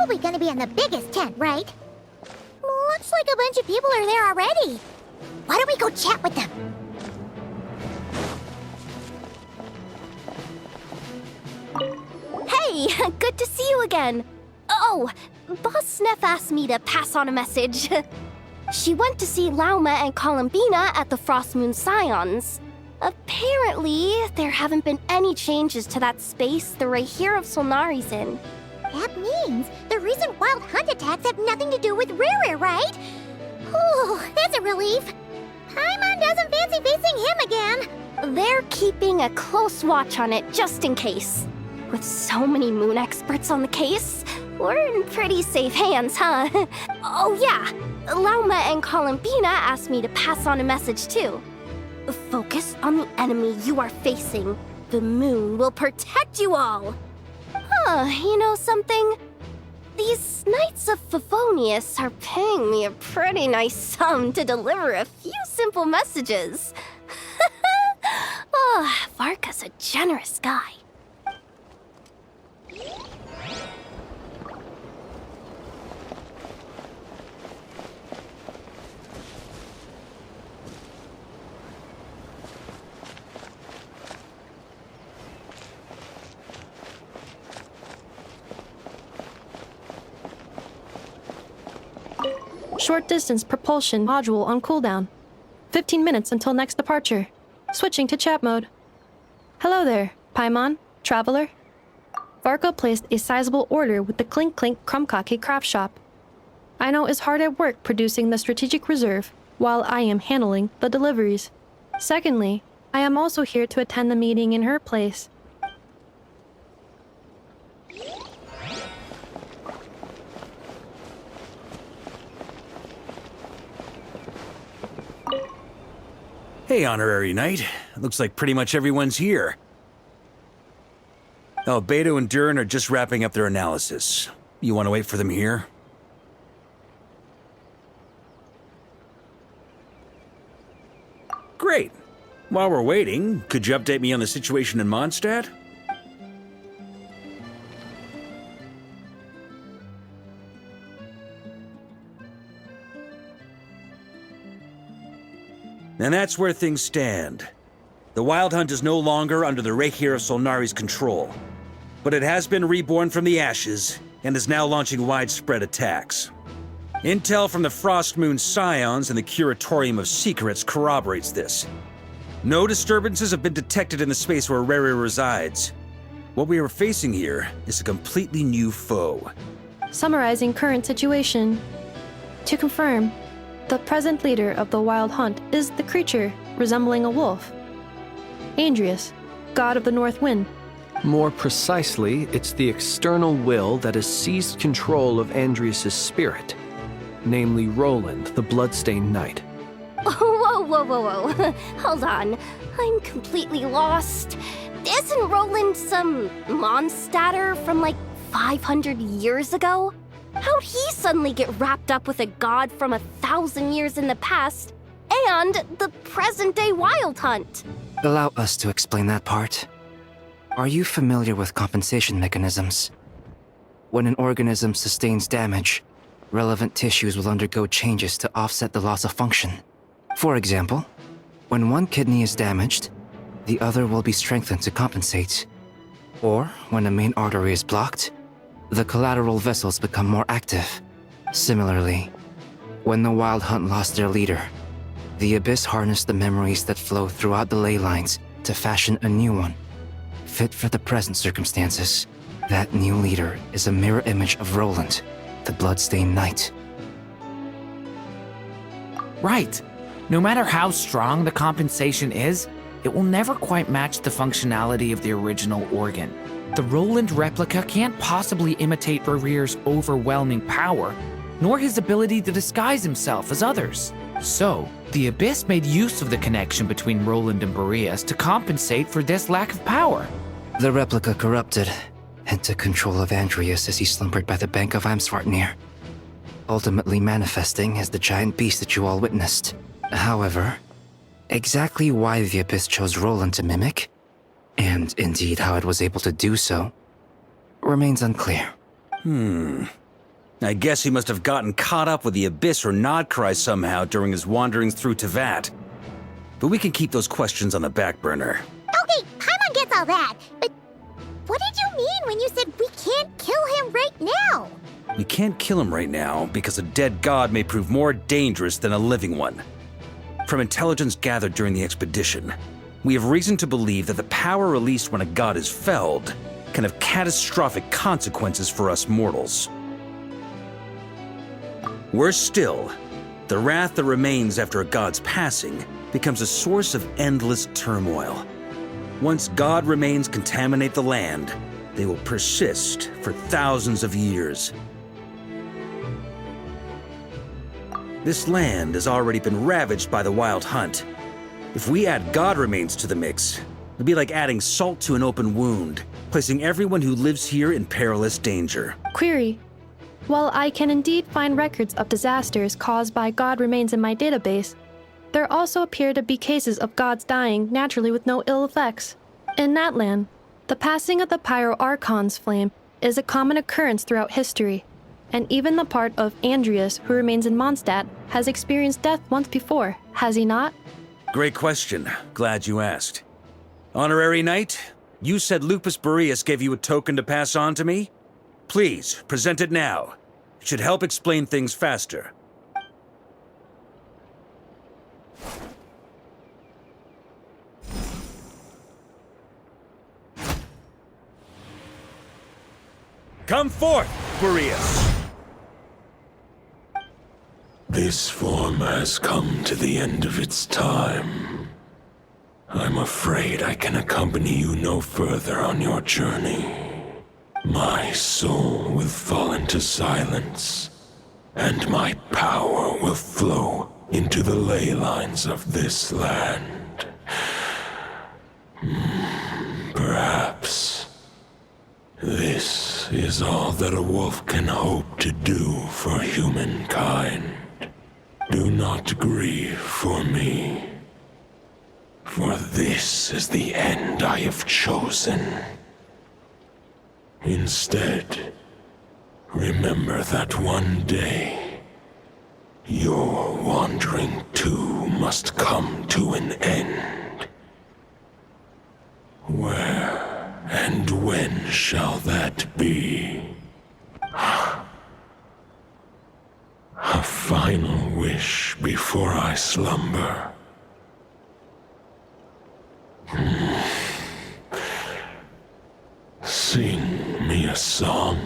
probably gonna be in the biggest tent, right? Looks like a bunch of people are there already. Why don't we go chat with them? Hey, good to see you again. Oh, Boss Neff asked me to pass on a message. She went to see Lauma and Columbina at the Frost Moon Scions. Apparently, there haven't been any changes to that space the Rahir of Solnari's in. That means the recent wild hunt attacks have nothing to do with Rere, right? Whew, that's a relief. Paimon doesn't fancy facing him again. They're keeping a close watch on it just in case. With so many moon experts on the case, we're in pretty safe hands, huh? Oh yeah, Lauma and Columbina asked me to pass on a message too. Focus on the enemy you are facing. The moon will protect you all. Huh, you know something? These Knights of Favonius are paying me a pretty nice sum to deliver a few simple messages. Oh, Varka's a generous guy. Short distance propulsion module on cooldown. 15 minutes until next departure. Switching to chat mode. Hello there, Paimon, traveler. Varka placed a sizable order with the Clink Clink Krumkake craft shop. Aino is hard at work producing the strategic reserve, while I am handling the deliveries. Secondly, I am also here to attend the meeting in her place. Hey, Honorary Knight. Looks like pretty much everyone's here. Oh, Beto and Durin are just wrapping up their analysis. You want to wait for them here? Great. While we're waiting, could you update me on the situation in Mondstadt? And that's where things stand. The Wild Hunt is no longer under the Rahir of Solnari's control, but it has been reborn from the ashes and is now launching widespread attacks. Intel from the Frost Moon Scions and the Curatorium of Secrets corroborates this. No disturbances have been detected in the space where Rere resides. What we are facing here is a completely new foe. Summarizing current situation. To confirm, the present leader of the Wild Hunt is the creature resembling a wolf. Andrius, god of the North Wind. More precisely, it's the external will that has seized control of Andrius' spirit, namely Roland, the Bloodstained Knight. Whoa. Hold on. I'm completely lost. Isn't Roland some Mondstadter from like 500 years ago? How'd he suddenly get wrapped up with a god from 1,000 years in the past and the present-day Wild Hunt? Allow us to explain that part. Are you familiar with compensation mechanisms? When an organism sustains damage, relevant tissues will undergo changes to offset the loss of function. For example, when one kidney is damaged, the other will be strengthened to compensate. Or when a main artery is blocked, the collateral vessels become more active. Similarly, when the Wild Hunt lost their leader, the Abyss harnessed the memories that flow throughout the ley lines to fashion a new one, fit for the present circumstances. That new leader is a mirror image of Roland, the Bloodstained Knight. Right. No matter how strong the compensation is, it will never quite match the functionality of the original organ. The Roland replica can't possibly imitate Rarir's overwhelming power, nor his ability to disguise himself as others. So, the Abyss made use of the connection between Roland and Boreas to compensate for this lack of power. The replica corrupted and took control of Andrius as he slumbered by the bank of Amsvartnir, ultimately manifesting as the giant beast that you all witnessed. However, exactly why the Abyss chose Roland to mimic, and indeed how it was able to do so, remains unclear. I guess he must have gotten caught up with the Abyss or Nod-Krai somehow during his wanderings through Tevat. But we can keep those questions on the back burner. Okay, Paimon gets all that, but what did you mean when you said we can't kill him right now? We can't kill him right now because a dead god may prove more dangerous than a living one. From intelligence gathered during the expedition, we have reason to believe that the power released when a god is felled can have catastrophic consequences for us mortals. Worse still, the wrath that remains after a god's passing becomes a source of endless turmoil. Once god remains contaminate the land, they will persist for thousands of years. This land has already been ravaged by the Wild Hunt. If we add god remains to the mix, it'd be like adding salt to an open wound, placing everyone who lives here in perilous danger. Query. While I can indeed find records of disasters caused by god remains in my database, there also appear to be cases of gods dying naturally with no ill effects. In that land, the passing of the Pyro-Archon's flame is a common occurrence throughout history, and even the part of Andreas who remains in Mondstadt has experienced death once before, has he not? Great question. Glad you asked. Honorary Knight, you said Lupus Boreas gave you a token to pass on to me? Please, present it now. It should help explain things faster. Come forth, Boreas! This form has come to the end of its time. I'm afraid I can accompany you no further on your journey. My soul will fall into silence, and my power will flow into the ley lines of this land. Perhaps this is all that a wolf can hope to do for humankind. Do not grieve for me, for this is the end I have chosen. Instead, remember that one day, your wandering too must come to an end. Where and when shall that be? A final wish before I slumber. Sing me a song.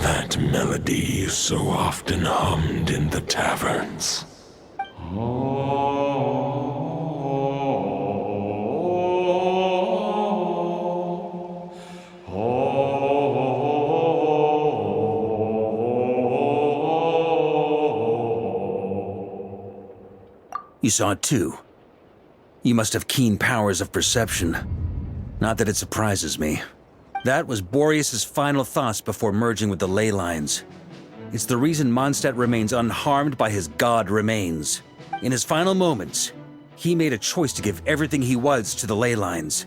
That melody you so often hummed in the taverns. You saw it too. You must have keen powers of perception. Not that it surprises me. That was Boreas' final thoughts before merging with the ley lines. It's the reason Mondstadt remains unharmed by his god remains. In his final moments, he made a choice to give everything he was to the ley lines.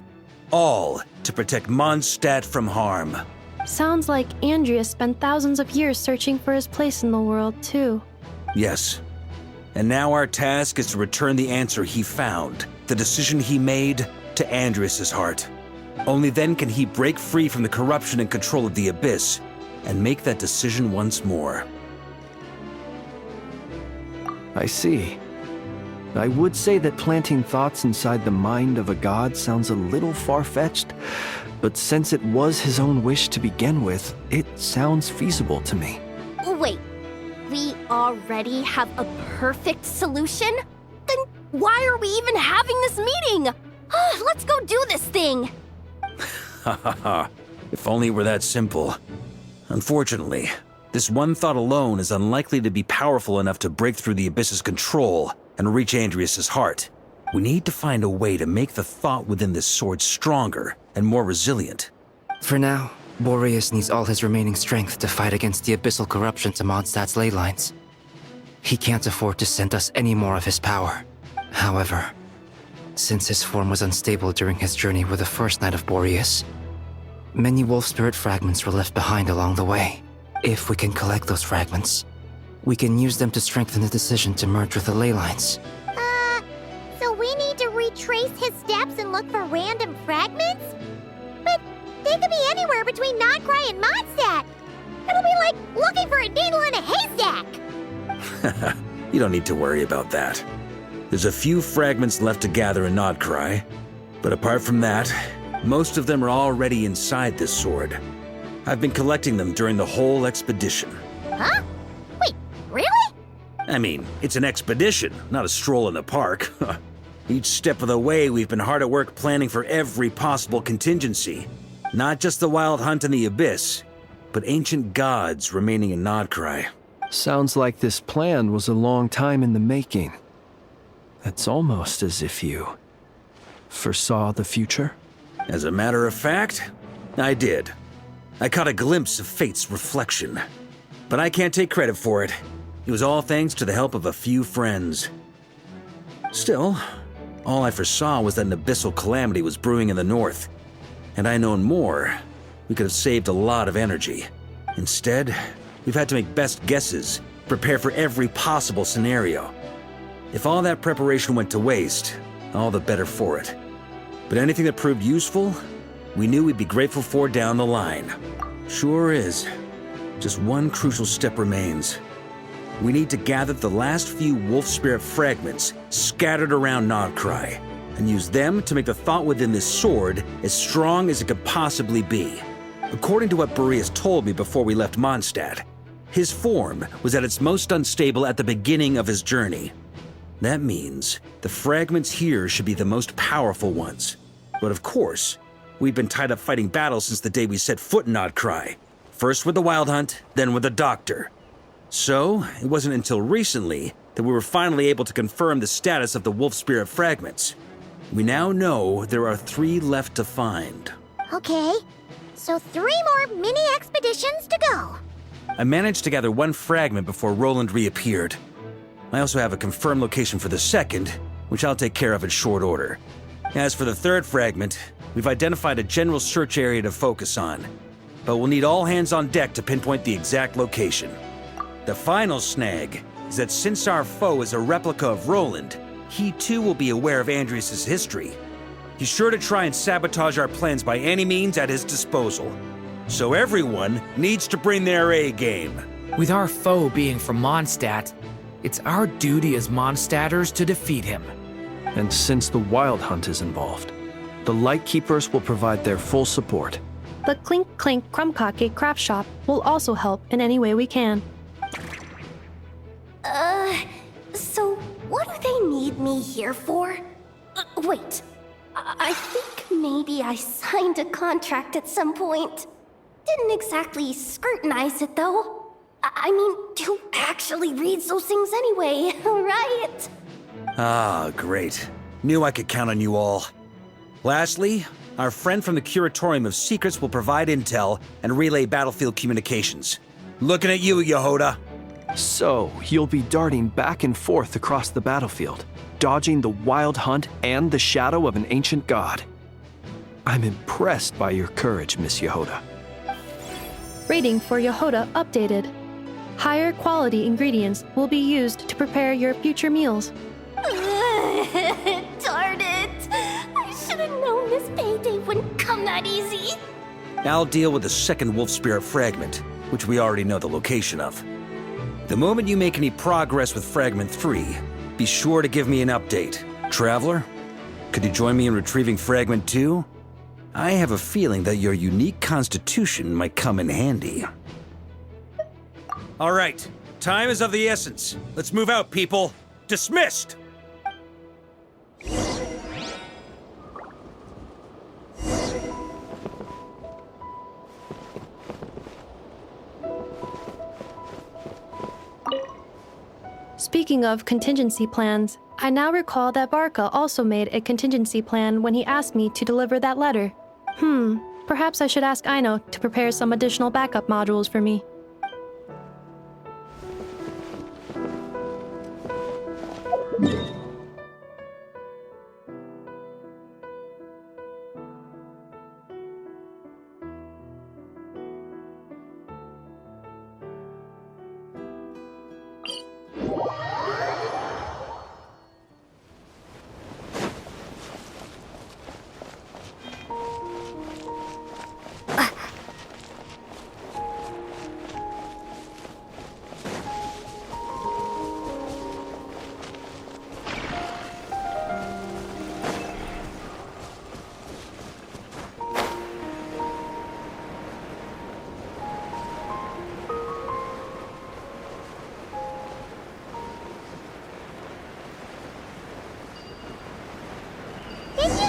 All to protect Mondstadt from harm. Sounds like Andreas spent thousands of years searching for his place in the world, too. Yes. And now our task is to return the answer he found, the decision he made, to Andreas' heart. Only then can he break free from the corruption and control of the Abyss, and make that decision once more. I see. I would say that planting thoughts inside the mind of a god sounds a little far-fetched, but since it was his own wish to begin with, it sounds feasible to me. Wait, we already have a perfect solution? Then why are we even having this meeting? Let's go do this thing! Hahaha, if only it were that simple. Unfortunately, this one thought alone is unlikely to be powerful enough to break through the Abyss's control and reach Andreas' heart. We need to find a way to make the thought within this sword stronger and more resilient. For now, Boreas needs all his remaining strength to fight against the abyssal corruption to Mondstadt's ley lines. He can't afford to send us any more of his power. However, since his form was unstable during his journey with the first Knight of Boreas, many wolf spirit fragments were left behind along the way. If we can collect those fragments, we can use them to strengthen the decision to merge with the ley lines. So we need to retrace his steps and look for random fragments? But they could be anywhere between Nod-Krai and Mondstadt. It'll be like looking for a needle in a haystack. You don't need to worry about that. There's a few fragments left to gather in Nod-Krai, but apart from that, most of them are already inside this sword. I've been collecting them during the whole expedition. Huh? Wait, really? I mean, it's an expedition, not a stroll in the park. Each step of the way, we've been hard at work planning for every possible contingency. Not just the Wild Hunt in the Abyss, but ancient gods remaining in Nod-Krai. Sounds like this plan was a long time in the making. It's almost as if you foresaw the future. As a matter of fact, I did. I caught a glimpse of fate's reflection. But I can't take credit for it. It was all thanks to the help of a few friends. Still, all I foresaw was that an abyssal calamity was brewing in the north. Had I known more, we could have saved a lot of energy. Instead, we've had to make best guesses, prepare for every possible scenario. If all that preparation went to waste, all the better for it. But anything that proved useful, we knew we'd be grateful for down the line. Sure is. Just one crucial step remains. We need to gather the last few wolf spirit fragments scattered around Nod-Krai, and use them to make the thought within this sword as strong as it could possibly be. According to what Boreas told me before we left Mondstadt, his form was at its most unstable at the beginning of his journey. That means the fragments here should be the most powerful ones. But of course, we've been tied up fighting battles since the day we set foot in Nod-Krai. First with the Wild Hunt, then with the Doctor. So, it wasn't until recently that we were finally able to confirm the status of the wolf spirit fragments. We now know there are 3 left to find. Okay, so 3 more mini expeditions to go. I managed to gather 1 fragment before Roland reappeared. I also have a confirmed location for the second, which I'll take care of in short order. As for the 3rd fragment, we've identified a general search area to focus on, but we'll need all hands on deck to pinpoint the exact location. The final snag is that since our foe is a replica of Roland, he too will be aware of Andrias' history. He's sure to try and sabotage our plans by any means at his disposal. So everyone needs to bring their A game. With our foe being from Mondstadt, it's our duty as Mondstadters to defeat him. And since the Wild Hunt is involved, the Lightkeepers will provide their full support. The Clink Clink Krumkake craft shop will also help in any way we can. So what do they need me here for? Wait, I think maybe I signed a contract at some point. Didn't exactly scrutinize it though. I mean, who actually reads those things anyway, right? Ah, great. Knew I could count on you all. Lastly, our friend from the Curatorium of Secrets will provide intel and relay battlefield communications. Looking at you, Jahoda. So, you'll be darting back and forth across the battlefield, dodging the Wild Hunt and the shadow of an ancient god. I'm impressed by your courage, Miss Jahoda. Rating for Jahoda updated. Higher quality ingredients will be used to prepare your future meals. Darn it! I should have known this payday wouldn't come that easy. I'll deal with the second wolf spirit fragment, which we already know the location of. The moment you make any progress with Fragment 3, be sure to give me an update. Traveler, could you join me in retrieving Fragment 2? I have a feeling that your unique constitution might come in handy. All right, time is of the essence. Let's move out, people. Dismissed! Speaking of contingency plans, I now recall that Varka also made a contingency plan when he asked me to deliver that letter. Perhaps I should ask Aino to prepare some additional backup modules for me.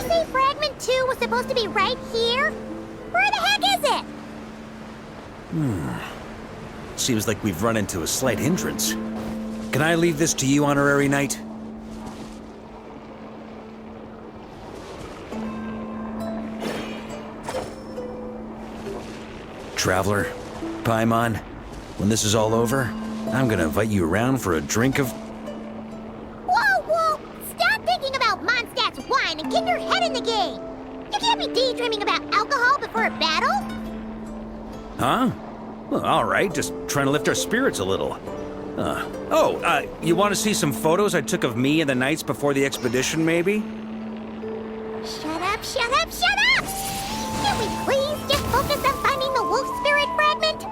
say Fragment 2 was supposed to be right here? Where the heck is it? Seems like we've run into a slight hindrance. Can I leave this to you, Honorary Knight? Traveler, Paimon, when this is all over, I'm gonna invite you around for a drink of... Whoa! Stop thinking about Mondstadt's wine and get your head in the game! You can't be daydreaming about alcohol before a battle! Huh? Well, alright, just trying to lift our spirits a little. You want to see some photos I took of me and the knights before the expedition, maybe? Shut up! Can we please just focus on finding the wolf spirit fragment?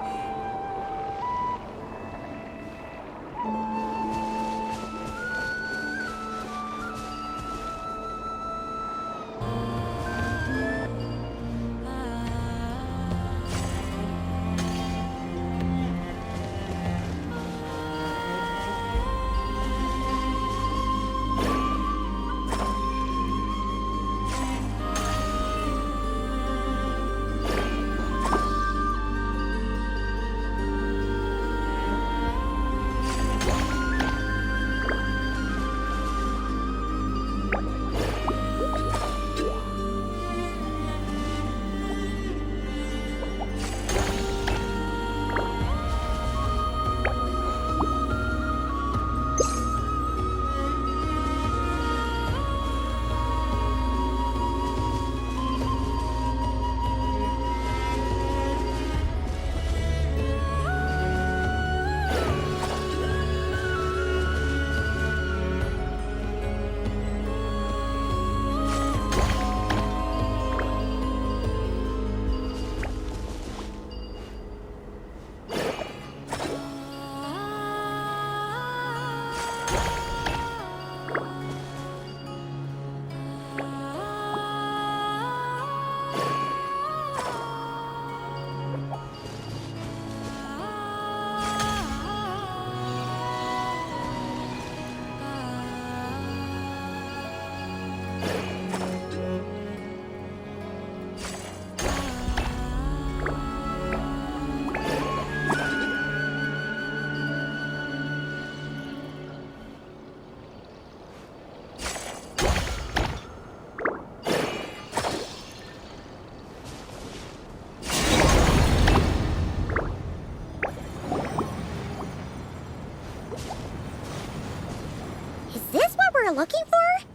Looking for?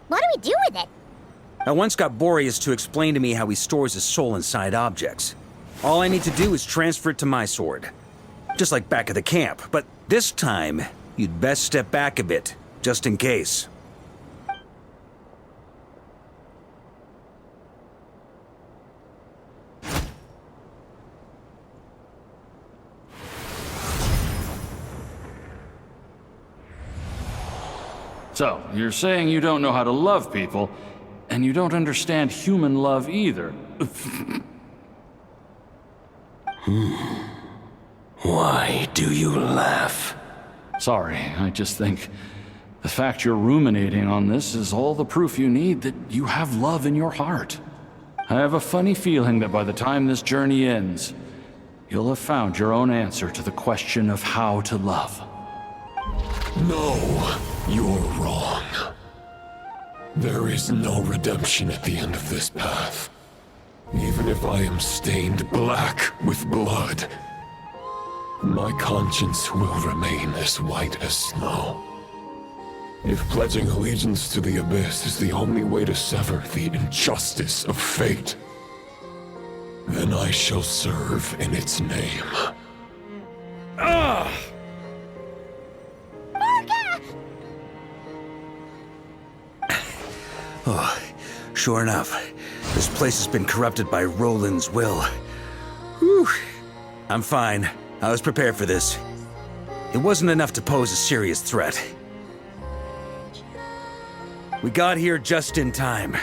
What do we do with it? I once got Boreas to explain to me how he stores his soul inside objects. All I need to do is transfer it to my sword. Just like back at the camp, but this time, you'd best step back a bit, just in case. So, you're saying you don't know how to love people, and you don't understand human love either. Why do you laugh? Sorry, I just think the fact you're ruminating on this is all the proof you need that you have love in your heart. I have a funny feeling that by the time this journey ends, you'll have found your own answer to the question of how to love. No, you're wrong. There is no redemption at the end of this path. Even if I am stained black with blood, my conscience will remain as white as snow. If pledging allegiance to the Abyss is the only way to sever the injustice of fate, then I shall serve in its name. Ugh! Oh, sure enough, this place has been corrupted by Roland's will. Whew. I'm fine. I was prepared for this. It wasn't enough to pose a serious threat. We got here just in time.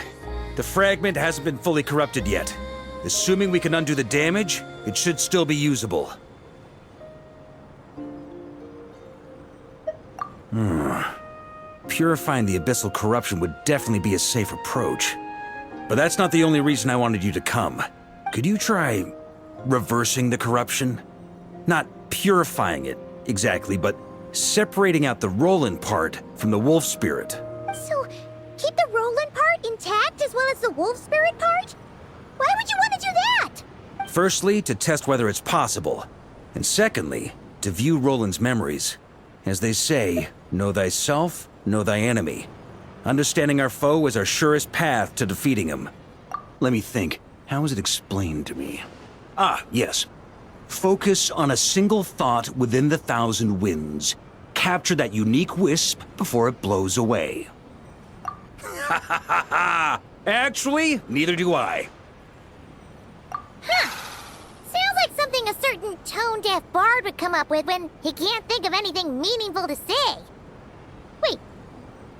The fragment hasn't been fully corrupted yet. Assuming we can undo the damage, it should still be usable. purifying the abyssal corruption would definitely be a safe approach. But that's not the only reason I wanted you to come. Could you try reversing the corruption? Not purifying it, exactly, but separating out the Roland part from the wolf spirit. So, keep the Roland part intact as well as the wolf spirit part? Why would you want to do that? Firstly, to test whether it's possible. And secondly, to view Roland's memories. As they say, know thyself, know thy enemy. Understanding our foe is our surest path to defeating him. Let me think. How is it explained to me? Ah, yes. Focus on a single thought within the 1,000 winds. Capture that unique wisp before it blows away. Ha ha ha ha! Actually, neither do I. Sounds like something a certain tone-deaf bard would come up with when he can't think of anything meaningful to say. Wait,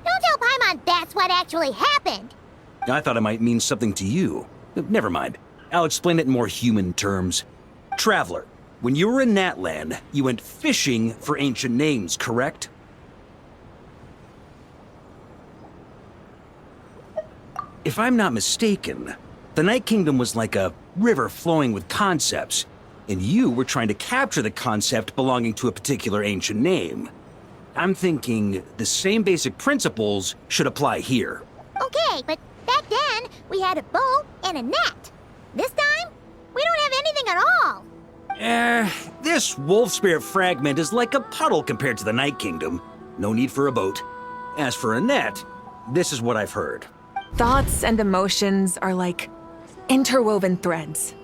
don't tell Paimon that's what actually happened. I thought it might mean something to you. Never mind. I'll explain it in more human terms. Traveler, when you were in Natlan, you went fishing for ancient names, correct? If I'm not mistaken, the Night Kingdom was like a river flowing with concepts, and you were trying to capture the concept belonging to a particular ancient name. I'm thinking the same basic principles should apply here. Okay, but back then, we had a bow and a net. This time, we don't have anything at all. This wolf spirit fragment is like a puddle compared to the Night Kingdom. No need for a boat. As for a net, this is what I've heard. Thoughts and emotions are like interwoven threads.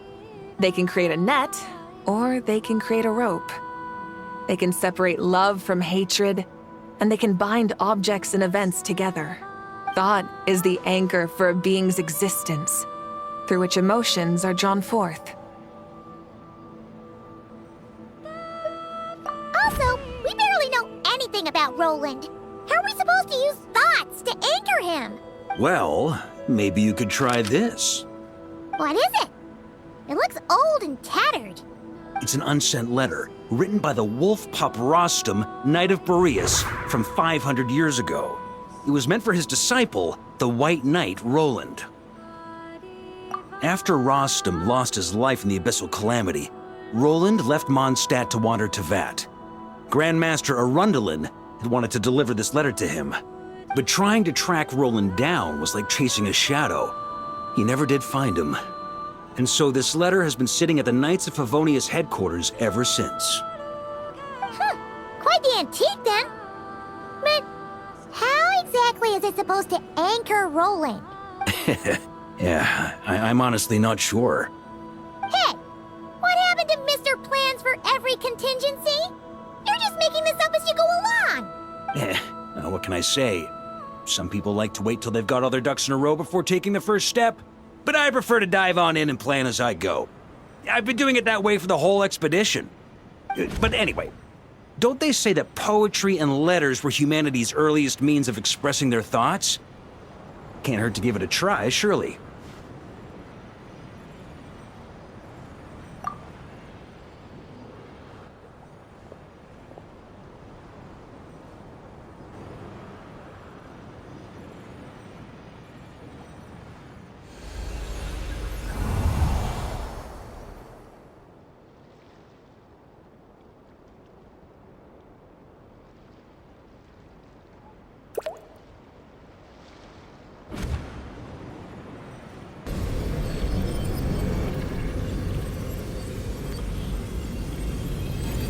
They can create a net, or they can create a rope. They can separate love from hatred, and they can bind objects and events together. Thought is the anchor for a being's existence, through which emotions are drawn forth. Also, we barely know anything about Roland. How are we supposed to use thoughts to anchor him? Well, maybe you could try this. What is it? It looks old and tattered. It's an unsent letter, written by the wolf pup Rostam, Knight of Boreas, from 500 years ago. It was meant for his disciple, the White Knight Roland. After Rostam lost his life in the Abyssal Calamity, Roland left Mondstadt to wander to Vat. Grandmaster Arundelen had wanted to deliver this letter to him, but trying to track Roland down was like chasing a shadow. He never did find him. And so this letter has been sitting at the Knights of Favonius headquarters ever since. Quite the antique then. But how exactly is it supposed to anchor Roland? Yeah, I'm honestly not sure. Hey, what happened to Mr. Plans for every contingency? You're just making this up as you go along. What can I say? Some people like to wait till they've got all their ducks in a row before taking the first step, but I prefer to dive on in and plan as I go. I've been doing it that way for the whole expedition. But anyway, don't they say that poetry and letters were humanity's earliest means of expressing their thoughts? Can't hurt to give it a try, surely.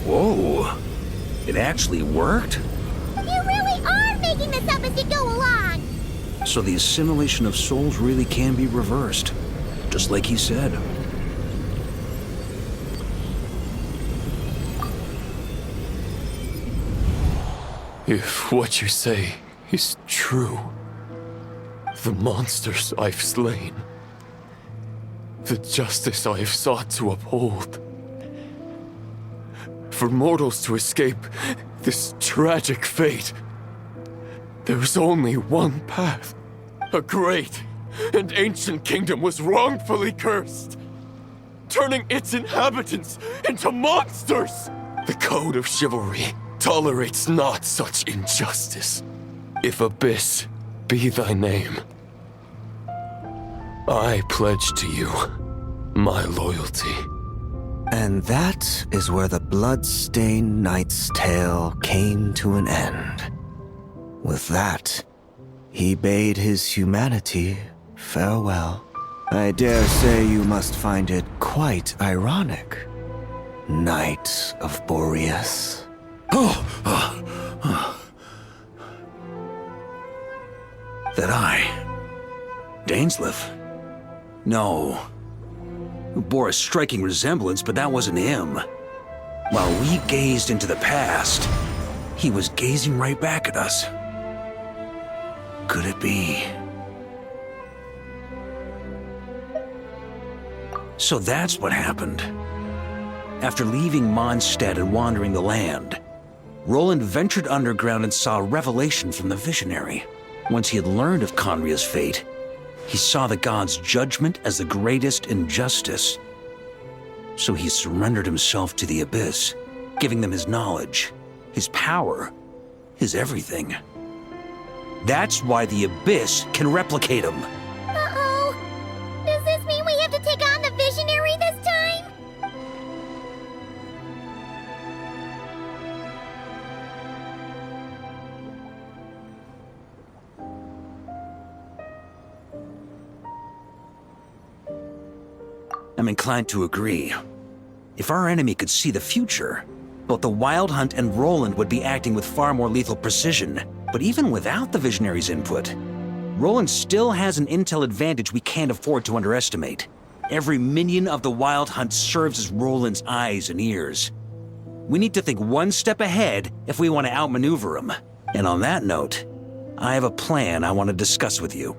Whoa, it actually worked? You really are making this up as you go along. So the assimilation of souls really can be reversed, just like he said. If what you say is true, the monsters I've slain, the justice I have sought to uphold, for mortals to escape this tragic fate, there's only one path. A great and ancient kingdom was wrongfully cursed, turning its inhabitants into monsters. The code of chivalry tolerates not such injustice. If Abyss be thy name, I pledge to you my loyalty. And that is where the blood-stained knight's tale came to an end. With that, he bade his humanity farewell. I dare say you must find it quite ironic, Knight of Boreas. That I, Dainsleif? No. Bore a striking resemblance, but that wasn't him. While we gazed into the past, he was gazing right back at us. Could it be? So that's what happened. After leaving Mondstadt and wandering the land, Roland ventured underground and saw a revelation from the Visionary. Once he had learned of Conria's fate, he saw the gods' judgment as the greatest injustice. So he surrendered himself to the Abyss, giving them his knowledge, his power, his everything. That's why the Abyss can replicate him. Uh-oh. Does this mean we have to take on the Visionary this time? I'm inclined to agree. If our enemy could see the future, both the Wild Hunt and Roland would be acting with far more lethal precision. But even without the Visionary's input, Roland still has an intel advantage we can't afford to underestimate. Every minion of the Wild Hunt serves as Roland's eyes and ears. We need to think one step ahead if we want to outmaneuver him. And on that note, I have a plan I want to discuss with you.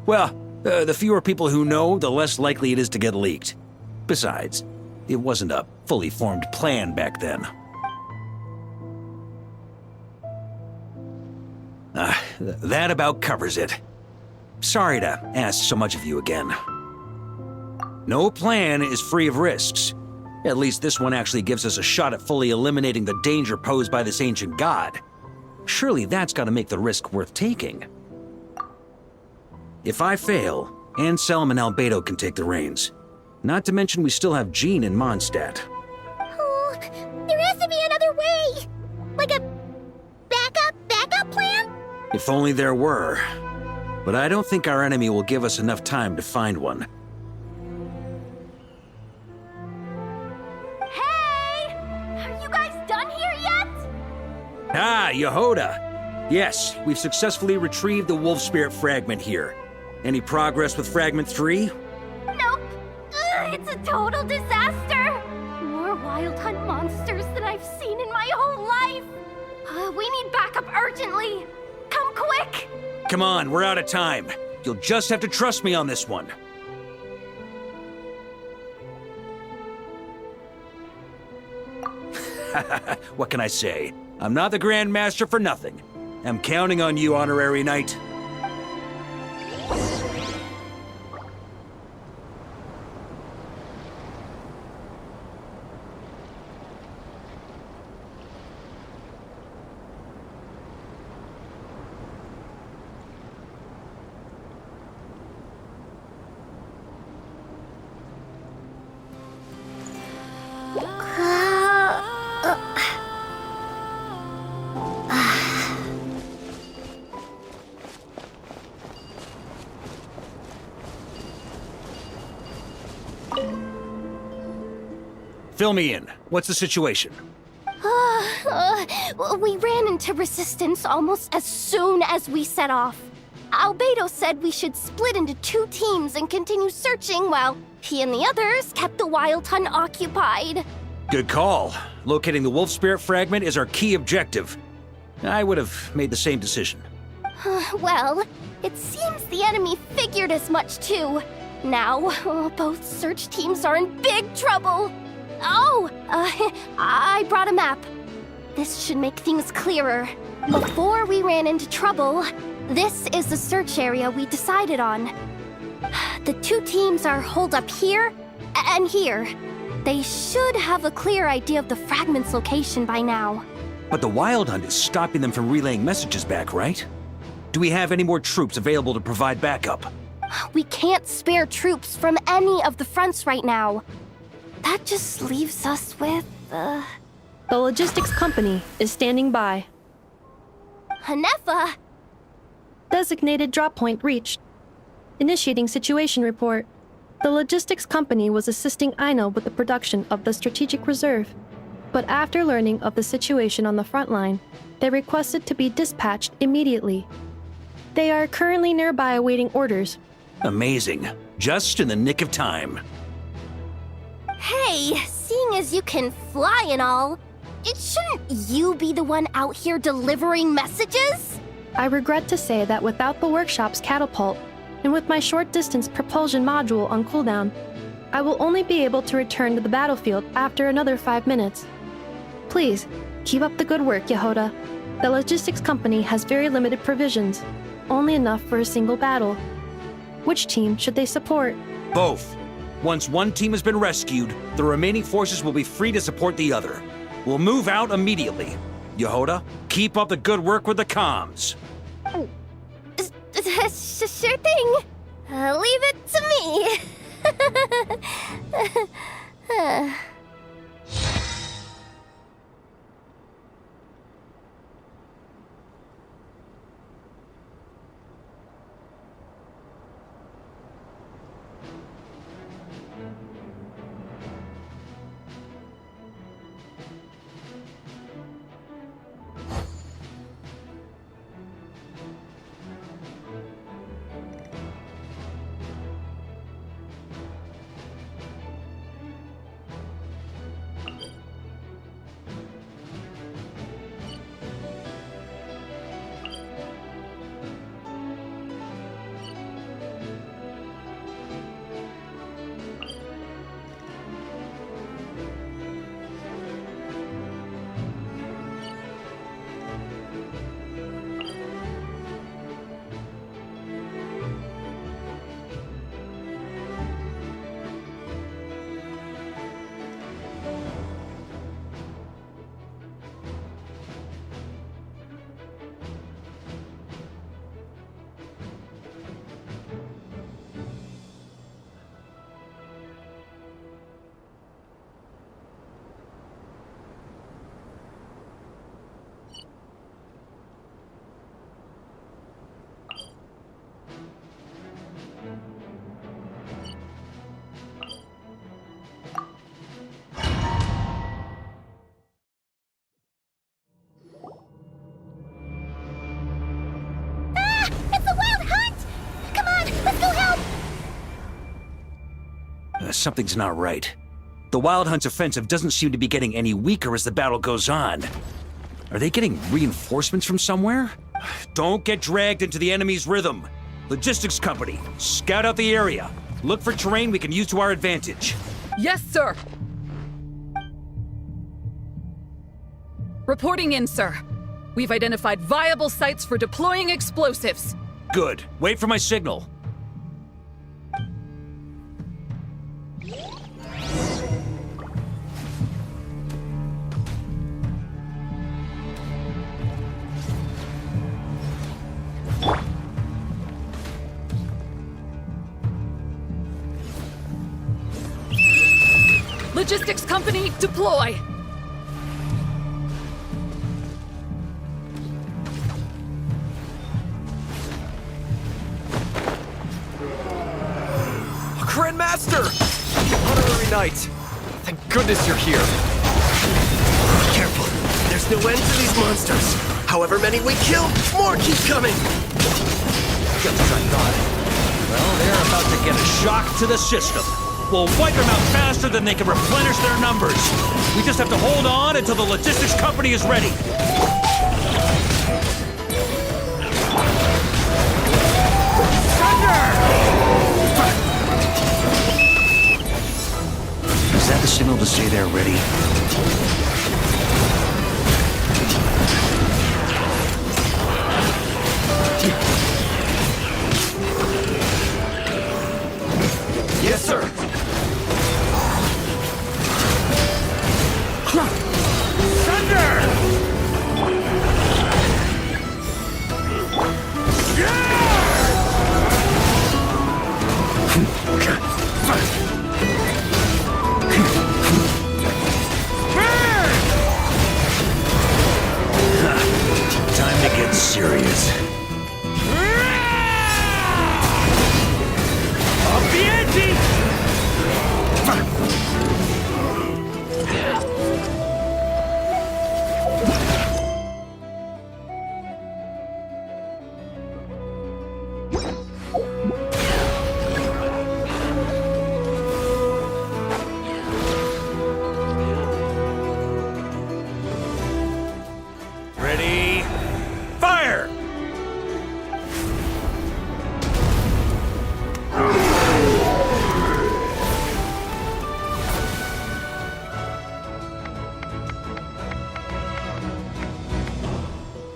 Well, the fewer people who know, the less likely it is to get leaked. Besides, it wasn't a fully formed plan back then. That about covers it. Sorry to ask so much of you again. No plan is free of risks. At least this one actually gives us a shot at fully eliminating the danger posed by this ancient god. Surely that's got to make the risk worth taking. If I fail, Anselm and Albedo can take the reins. Not to mention we still have Jean in Mondstadt. Oh, there has to be another way! Like a backup plan? If only there were. But I don't think our enemy will give us enough time to find one. Hey! Are you guys done here yet? Ah, Jahoda! Yes, we've successfully retrieved the Wolf Spirit fragment here. Any progress with Fragment 3? Nope. It's a total disaster. More Wild Hunt monsters than I've seen in my whole life. We need backup urgently. Come quick. Come on, we're out of time. You'll just have to trust me on this one. What can I say? I'm not the Grand Master for nothing. I'm counting on you, Honorary Knight. Fill me in. What's the situation? We ran into resistance almost as soon as we set off. Albedo said we should split into 2 teams and continue searching while he and the others kept the Wild Hunt occupied. Good call. Locating the Wolf Spirit fragment is our key objective. I would have made the same decision. Well, it seems the enemy figured as much too. Now, both search teams are in big trouble. Oh, I brought a map. This should make things clearer. Before we ran into trouble, this is the search area we decided on. The 2 teams are holed up here and here. They should have a clear idea of the fragment's location by now. But the Wild Hunt is stopping them from relaying messages back, right? Do we have any more troops available to provide backup? We can't spare troops from any of the fronts right now. That just leaves us with, The logistics company is standing by. Ineffa! Designated drop point reached. Initiating situation report. The logistics company was assisting Aino with the production of the strategic reserve. But after learning of the situation on the front line, they requested to be dispatched immediately. They are currently nearby awaiting orders. Amazing. Just in the nick of time. Hey, seeing as you can fly and all, shouldn't you be the one out here delivering messages? I regret to say that without the workshop's catapult, and with my short-distance propulsion module on cooldown, I will only be able to return to the battlefield after another 5 minutes. Please, keep up the good work, Jahoda. The logistics company has very limited provisions, only enough for a single battle. Which team should they support? Both. Once one team has been rescued, the remaining forces will be free to support the other. We'll move out immediately. Jahoda, keep up the good work with the comms. Sure thing. Leave it to me. Something's not right. The Wild Hunt's offensive doesn't seem to be getting any weaker as the battle goes on. Are they getting reinforcements from somewhere? Don't get dragged into the enemy's rhythm. Logistics company, scout out the area. Look for terrain we can use to our advantage. Yes, sir. Reporting in, sir. We've identified viable sites for deploying explosives. Good. Wait for my signal. Logistics company, deploy! Grandmaster! Honorary Knight! Thank goodness you're here! Careful! There's no end to these monsters! However many we kill, more keep coming! Just as I thought. Well, they're about to get a shock to the system. We'll wipe them out faster than they can replenish their numbers. We just have to hold on until the logistics company is ready. Thunder! Is that the signal to say they're ready? Yes, sir!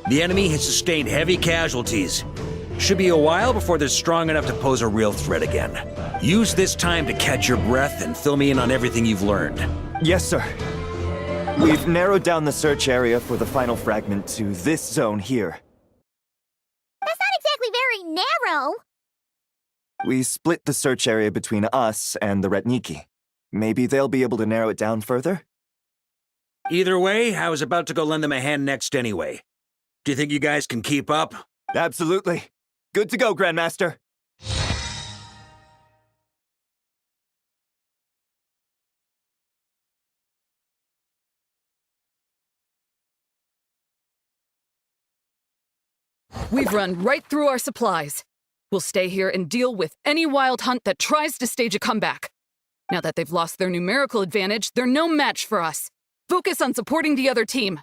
The enemy has sustained heavy casualties. Should be a while before they're strong enough to pose a real threat again. Use this time to catch your breath and fill me in on everything you've learned. Yes, sir. We've narrowed down the search area for the final fragment to this zone here. That's not exactly very narrow. We split the search area between us and the Retniki. Maybe they'll be able to narrow it down further? Either way, I was about to go lend them a hand next anyway. Do you think you guys can keep up? Absolutely. Good to go, Grandmaster. We've run right through our supplies. We'll stay here and deal with any wild hunt that tries to stage a comeback. Now that they've lost their numerical advantage, they're no match for us. Focus on supporting the other team.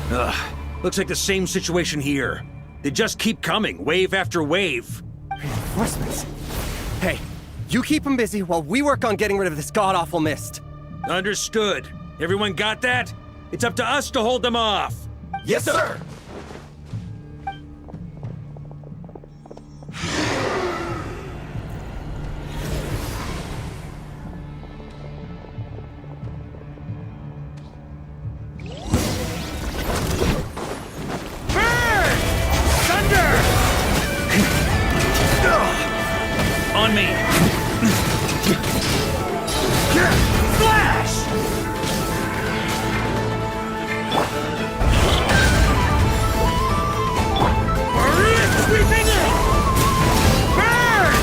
Ugh, looks like the same situation here. They just keep coming, wave after wave. Reinforcements. Hey, you keep them busy while we work on getting rid of this god-awful mist. Understood. Everyone got that? It's up to us to hold them off. Yes, sir! On me! Flash! Sweeping it! Burn!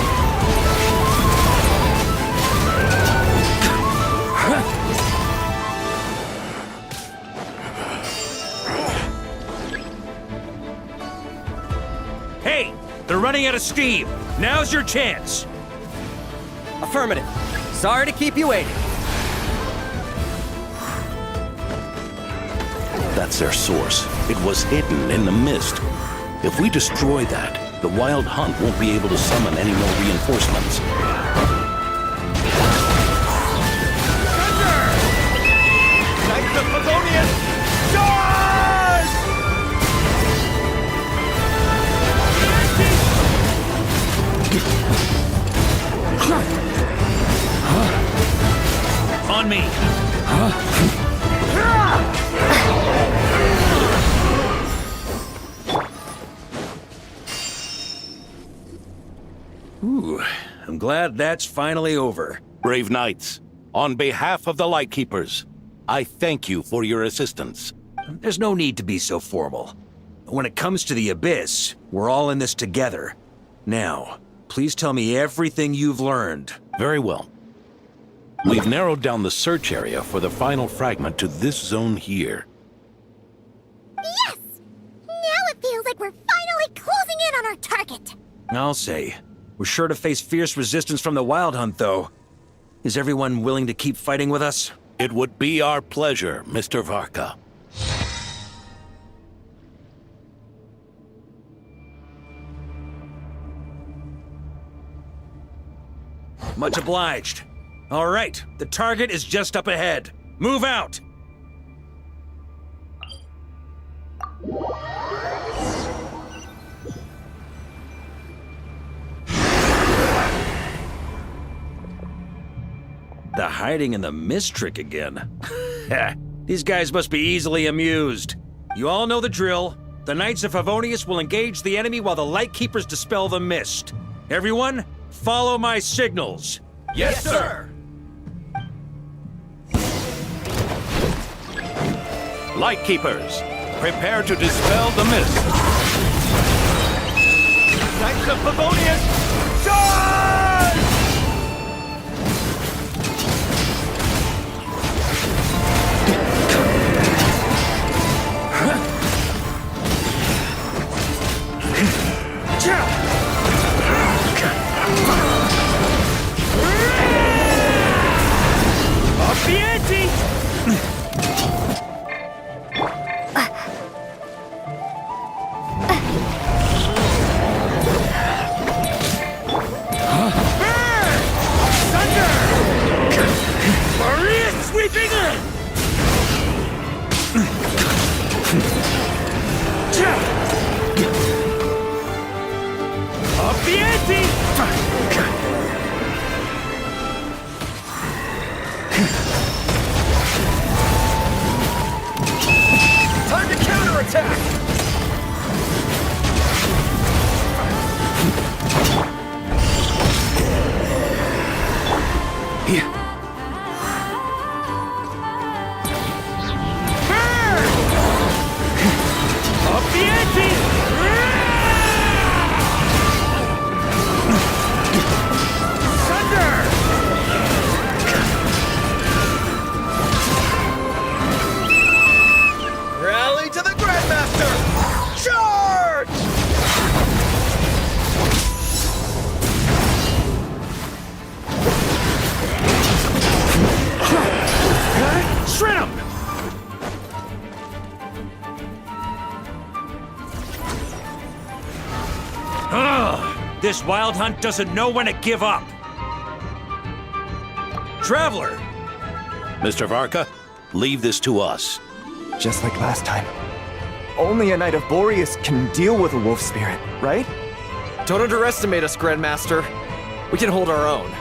Hey! They're running out of steam! Now's your chance! Affirmative. Sorry to keep you waiting. That's their source. It was hidden in the mist. If we destroy that, the Wild Hunt won't be able to summon any more reinforcements. Thunder! Knights of Pavonius, charge! On me! Ooh, I'm glad that's finally over. Brave knights, on behalf of the Lightkeepers, I thank you for your assistance. There's no need to be so formal. When it comes to the Abyss, we're all in this together. Now, please tell me everything you've learned. Very well. We've narrowed down the search area for the final fragment to this zone here. Yes! Now it feels like we're finally closing in on our target. I'll say. We're sure to face fierce resistance from the Wild Hunt, though. Is everyone willing to keep fighting with us? It would be our pleasure, Mr. Varka. Much obliged. All right, the target is just up ahead. Move out! The hiding in the mist trick again. These guys must be easily amused. You all know the drill. The Knights of Favonius will engage the enemy while the Lightkeepers dispel the mist. Everyone, follow my signals. Yes, sir! Lightkeepers, prepare to dispel the mist. Knights of Pavonius, charge! Up the the ante! Time to counterattack! Up the ante! Thunder! Rally to the Grandmaster! Charge! Shred him! Ugh, this wild hunt doesn't know when to give up. Traveler! Mr. Varka, leave this to us. Just like last time. Only a Knight of Boreas can deal with a wolf spirit, right? Don't underestimate us, Grandmaster. We can hold our own.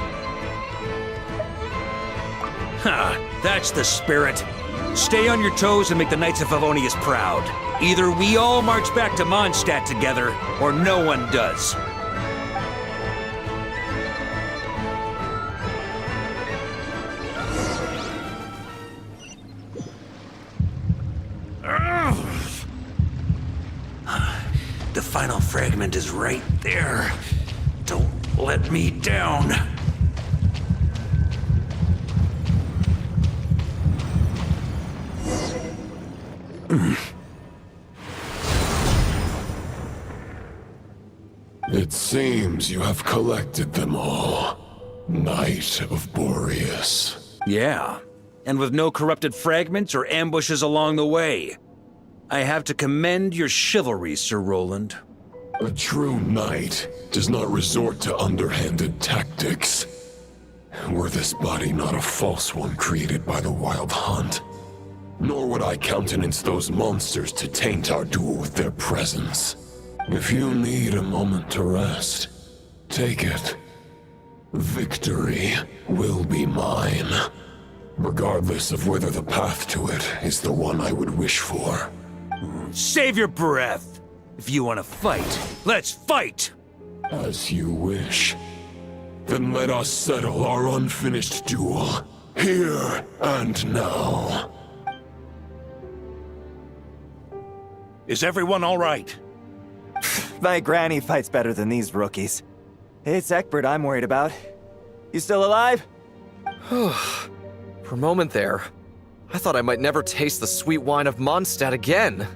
Ha! That's the spirit. Stay on your toes and make the Knights of Favonius proud. Either we all march back to Mondstadt together, or no one does. The final fragment is right there. Don't let me down. It seems you have collected them all, Knight of Boreas. Yeah, and with no corrupted fragments or ambushes along the way. I have to commend your chivalry, Sir Roland. A true knight does not resort to underhanded tactics. Were this body not a false one created by the Wild Hunt, nor would I countenance those monsters to taint our duel with their presence. If you need a moment to rest, take it. Victory will be mine, regardless of whether the path to it is the one I would wish for. Save your breath! If you want to fight, let's fight! As you wish. Then let us settle our unfinished duel, here and now. Is everyone all right? My granny fights better than these rookies. It's Egbert I'm worried about. You still alive? For a moment there, I thought I might never taste the sweet wine of Mondstadt again.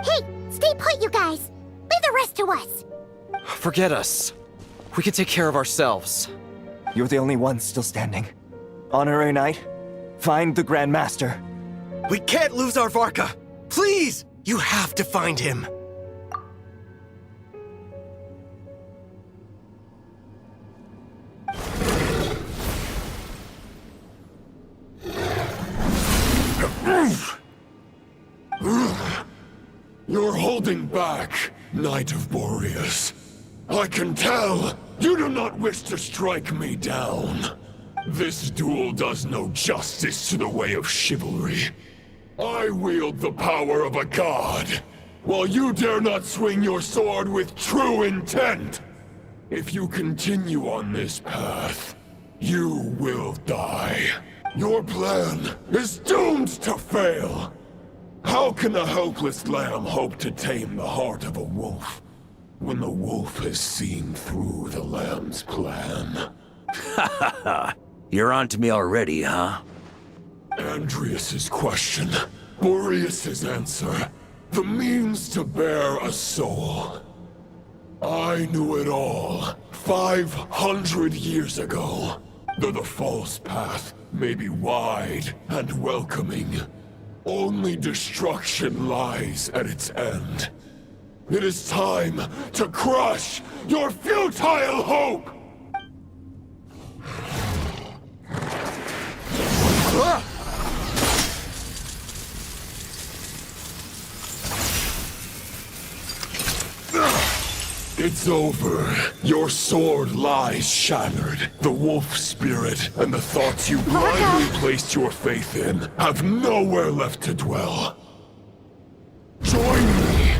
Hey, stay put, you guys. Leave the rest to us. Forget us. We can take care of ourselves. You're the only one still standing. Honorary Knight, find the Grand Master. We can't lose our Varka! Please! You have to find him! You're holding back, Knight of Boreas. I can tell you do not wish to strike me down. This duel does no justice to the way of chivalry. I wield the power of a god, while you dare not swing your sword with true intent. If you continue on this path, you will die. Your plan is doomed to fail. How can a helpless lamb hope to tame the heart of a wolf, when the wolf has seen through the lamb's plan? Ha ha ha! You're on to me already, huh? Andreas's question, Boreas's answer, the means to bear a soul. I knew it all 500 years ago. Though the false path may be wide and welcoming, only destruction lies at its end. It is time to crush your futile hope! It's over. Your sword lies shattered. The wolf spirit and the thoughts you blindly placed your faith in have nowhere left to dwell. Join me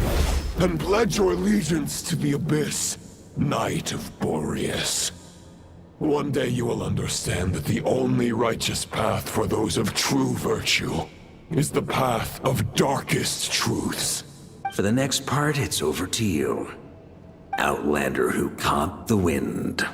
and pledge your allegiance to the Abyss, Knight of Boreas. One day you will understand that the only righteous path for those of true virtue is the path of darkest truths. For the next part, it's over to you. Outlander who caught the wind.